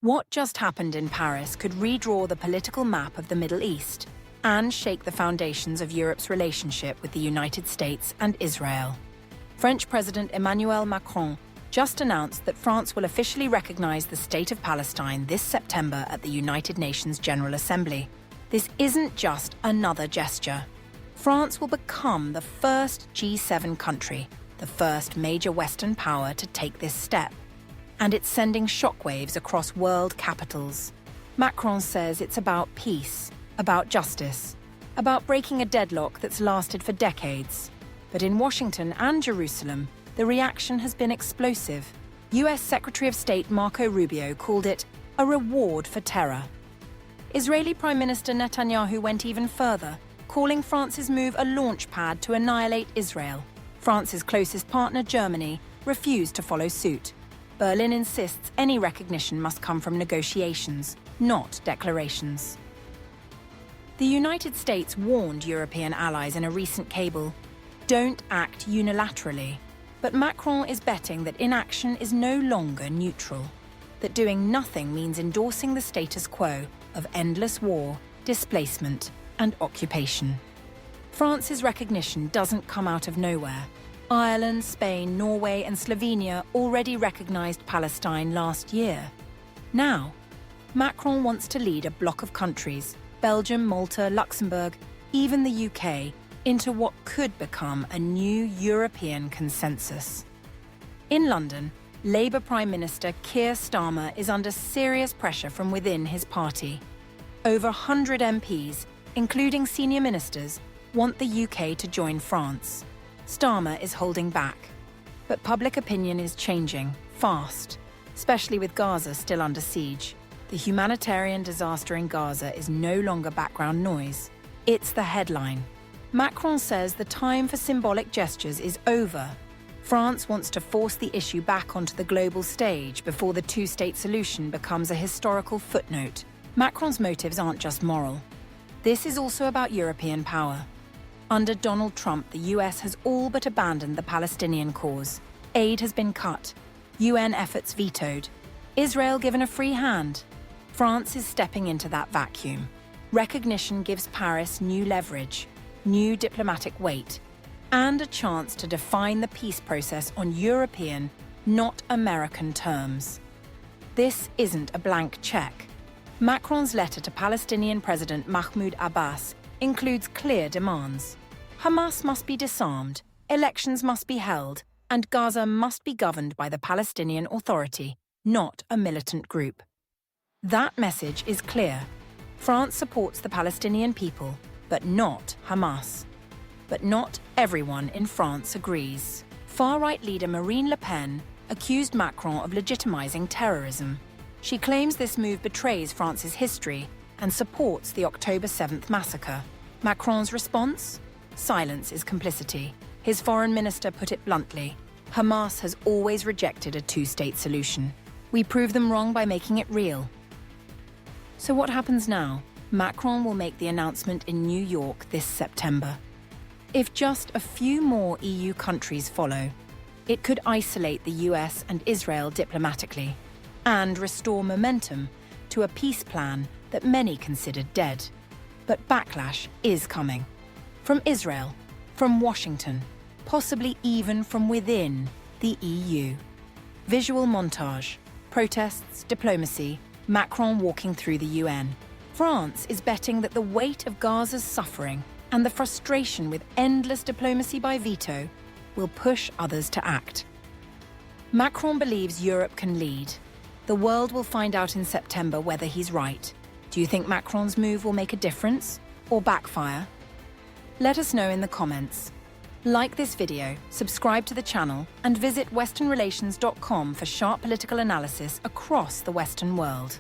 What just happened in Paris could redraw the political map of the Middle East and shake the foundations of Europe's relationship with the United States and Israel. French President Emmanuel Macron just announced that France will officially recognize the State of Palestine this September at the United Nations General Assembly. This isn't just another gesture. France will become the first G7 country, the first major Western power to take this step. And it's sending shockwaves across world capitals. Macron says it's about peace, about justice, about breaking a deadlock that's lasted for decades. But in Washington and Jerusalem, the reaction has been explosive. US Secretary of State Marco Rubio called it a reward for terror. Israeli Prime Minister Netanyahu went even further, calling France's move a launch pad to annihilate Israel. France's closest partner, Germany, refused to follow suit. Berlin insists any recognition must come from negotiations, not declarations. The United States warned European allies in a recent cable, don't act unilaterally. But Macron is betting that inaction is no longer neutral, that doing nothing means endorsing the status quo of endless war, displacement, and occupation. France's recognition doesn't come out of nowhere. Ireland, Spain, Norway, and Slovenia already recognized Palestine last year. Now, Macron wants to lead a bloc of countries, Belgium, Malta, Luxembourg, even the UK, into what could become a new European consensus. In London, Labour Prime Minister Keir Starmer is under serious pressure from within his party. Over 100 MPs, including senior ministers, want the UK to join France. Starmer is holding back. But public opinion is changing, fast, especially with Gaza still under siege. The humanitarian disaster in Gaza is no longer background noise. It's the headline. Macron says the time for symbolic gestures is over. France wants to force the issue back onto the global stage before the two-state solution becomes a historical footnote. Macron's motives aren't just moral. This is also about European power. Under Donald Trump, the US has all but abandoned the Palestinian cause. Aid has been cut, UN efforts vetoed, Israel given a free hand. France is stepping into that vacuum. Recognition gives Paris new leverage, new diplomatic weight, and a chance to define the peace process on European, not American terms. This isn't a blank check. Macron's letter to Palestinian President Mahmoud Abbas includes clear demands. Hamas must be disarmed, elections must be held, and Gaza must be governed by the Palestinian Authority, not a militant group. That message is clear. France supports the Palestinian people, but not Hamas. But not everyone in France agrees. Far-right leader Marine Le Pen accused Macron of legitimizing terrorism. She claims this move betrays France's history and supports the October 7th massacre. Macron's response? Silence is complicity. His foreign minister put it bluntly. Hamas has always rejected a two-state solution. We prove them wrong by making it real. So what happens now? Macron will make the announcement in New York this September. If just a few more EU countries follow, it could isolate the US and Israel diplomatically and restore momentum to a peace plan that many considered dead. But backlash is coming. From Israel, from Washington, possibly even from within the EU. Visual montage, protests, diplomacy, Macron walking through the UN. France is betting that the weight of Gaza's suffering and the frustration with endless diplomacy by veto will push others to act. Macron believes Europe can lead. The world will find out in September whether he's right. Do you think Macron's move will make a difference or backfire? Let us know in the comments. Like this video, subscribe to the channel, and visit westernrelations.com for sharp political analysis across the Western world.